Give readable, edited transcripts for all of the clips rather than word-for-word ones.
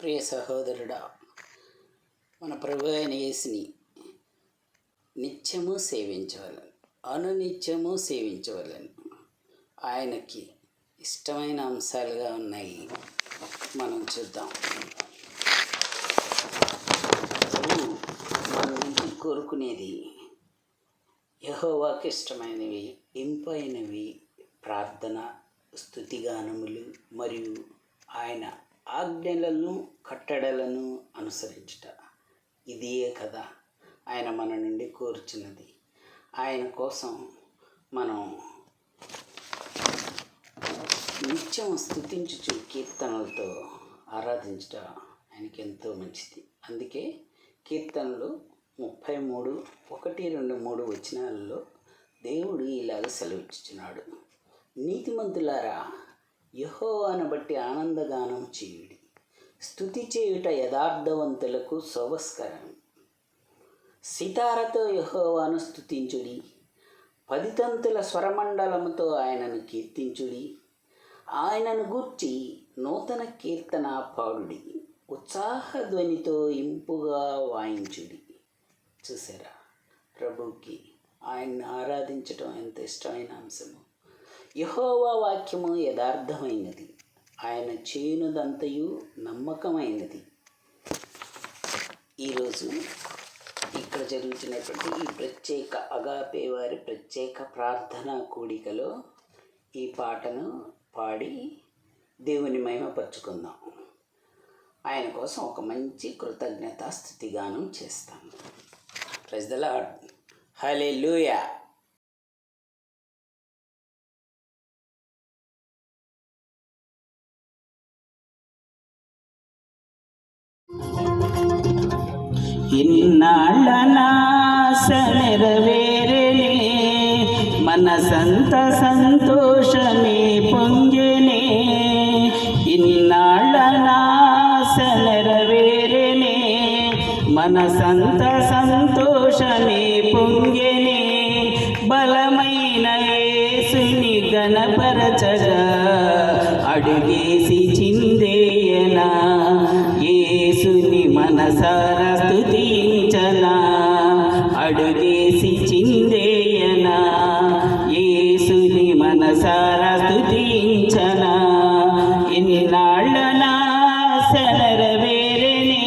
ప్రియ సహోదరుడా, మన ప్రభు అయిన యేసుని నిత్యము సేవించవలను, అనునిత్యము సేవించవలను. ఆయనకి ఇష్టమైన అంశాలుగా ఉన్నాయి, మనం చూద్దాం. మన నుంచి కోరుకునేది యెహోవాకి ఇష్టమైనవి, ఇంపైనవి, ప్రార్థన, స్తుతిగానములు మరియు ఆయన ఆజ్ఞలను కట్టడలను అనుసరించుట. ఇదే కదా ఆయన మన నుండి కోరుచున్నది. ఆయన కోసం మనం నిత్యం స్తుతించుచు కీర్తనలతో ఆరాధించుట ఆయనకి ఎంతో మంచిది. అందుకే కీర్తనలు 33, 1, 2, 3 వచనాలలో దేవుడు ఇలాగ సెలవిచ్చుచున్నాడు. నీతిమంతులారా, యెహోవాను బట్టి ఆనందగానం చేయుడి, స్తుతి చేయుట యథార్థవంతులకు శోభస్కరం. సితారతో యెహోవాను స్తుతించుడి, 10 తంతుల స్వరమండలముతో ఆయనను కీర్తించుడి. ఆయనను గూర్చి నూతన కీర్తన పాడుడి, ఉత్సాహధ్వనితో ఇంపుగా వాయించుడి. చూసారా, ప్రభువుకి ఆయన్ని ఆరాధించటం ఎంత ఇష్టమైన అంశము. యెహోవా వాక్యము యథార్థమైనది, ఆయన చేయునదంతయు నమ్మకమైనది. ఈరోజు ఇక్కడ జరుగుతున్నటువంటి ఈ ప్రత్యేక అగాపే వారి ప్రత్యేక ప్రార్థనా కూడికలో ఈ పాటను పాడి దేవుని మహిమపరుచుకుందాం. ఆయన కోసం ఒక మంచి కృతజ్ఞతా స్తుతిగానం చేస్తాం. Praise the Lord. హల్లెలూయా. ఇన్నాళ్ళ నాశ నెరవేరనే, మనసంత సంతోషమే పొంగెనే. ఇన్నాళ్ళ నాశ నెరవేరనే, మనసంత సంతోషమే పొంగెనే. బలమైన యేసుని గణపరచగా అడుగేసి చిందేయనా, యేసుని మనసారా స్తుతించనా. అడుగేసి చిందేయనా, యేసుని మనసారా స్తుతించనా. ఇన్నాళ్ళ నాశ నెరవేరనే,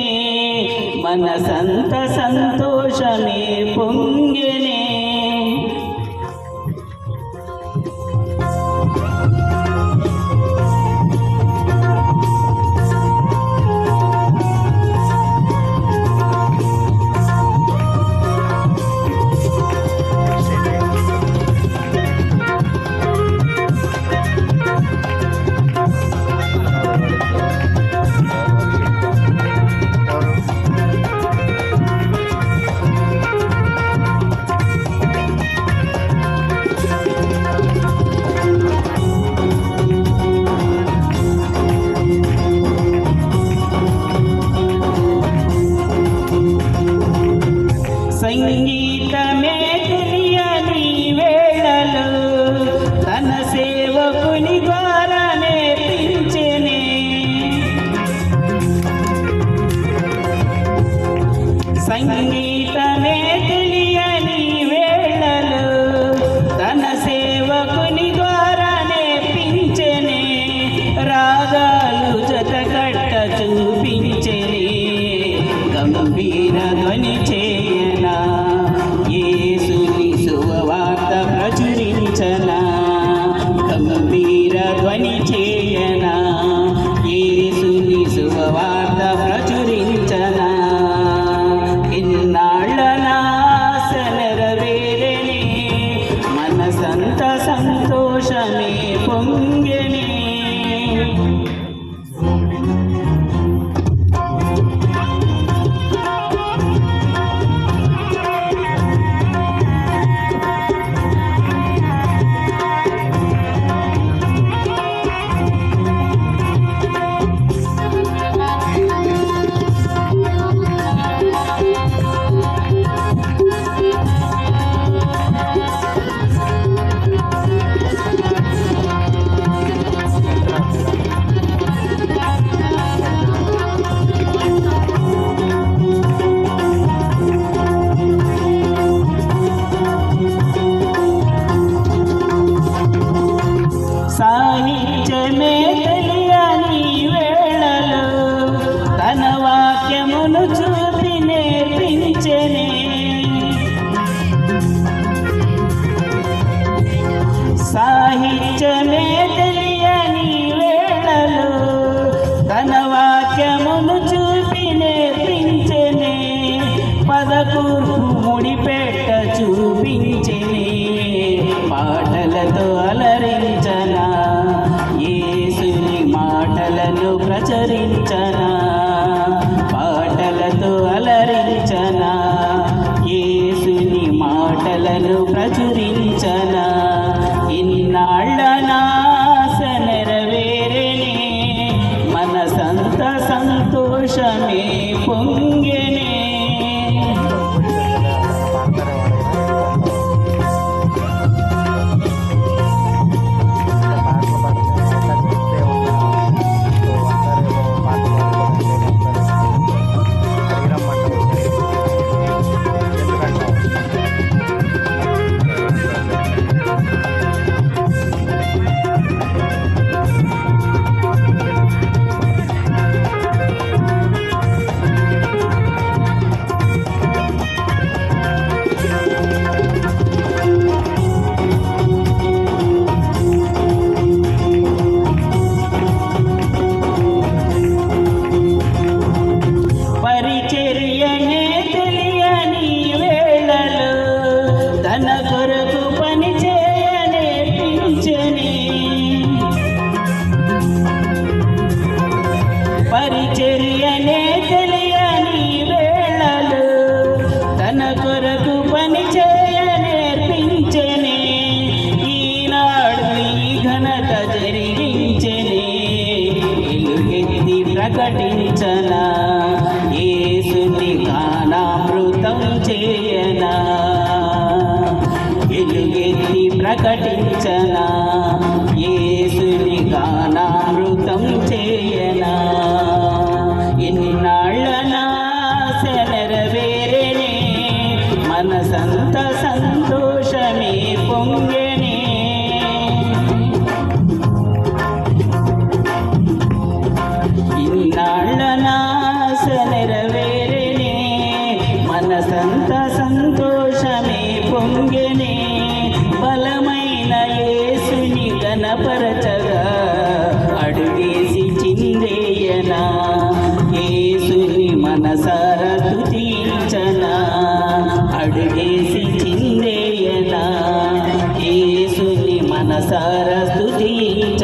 మనసంత సంతోషమే పొంగెనే. సంగీతమే తెలియని వేళలో తన సేవకుని ద్వారా నేర్పించెనే. సంగీతమే తెలియని వేళలో తన సేవకుని ద్వారా నేర్పించెనే. రాగాలు జతకట్ట చూపించెనే, గంభీర ధ్వని చేయనా. యేసుని శుభవార్త ప్రచురించనా, గంభీర ధ్వని చేయనా. యేసుని శుభవార్త ప్రచురించనా. ఇన్నాళ్ళ నాశ నెరవేరనే, మనసంత సంతోషమే పొంగెనే. మాటలను ప్రచురించనా, పాటలతో అలరించనా, యేసుని మాటలను ప్రచురించనా. ఇన్నాళ్ళ నాశ నెరవేరేనే, మనసంత సంతోషమే పొంగెనే. పరిచర్యనే తెలియని వేళలో తన కొరకు పని చేయనేర్పించని, పరిచర్యనే తెలియని వేళలో తన కొరకు పని చేయనేర్పించని. ఈనాడు ఈ ఘనత జరిగించని, ఎలుగెత్తి ప్రకటించనా, యేసుని గానామృతం చేయనా, ఎలుగెత్తి ప్రకటించనా, యేసుని గానామృతం చేయనా. ఇన్నాళ్ళ నాశ నెరవేరేనే, మనసంత సంతోషమే పొంగెనే. ఇన్నాళ్ళ నాశ నెరవేరేనే, మనసంత సంతోషమే పొంగెనే. బలమైన యేసుని గణపరచగా అడుగేసి చిందేయనా, యేసుని మనసారా స్తుతించనా, అడుగేసి చిందేయనా, యేసుని మనసారా స్తుతించనా.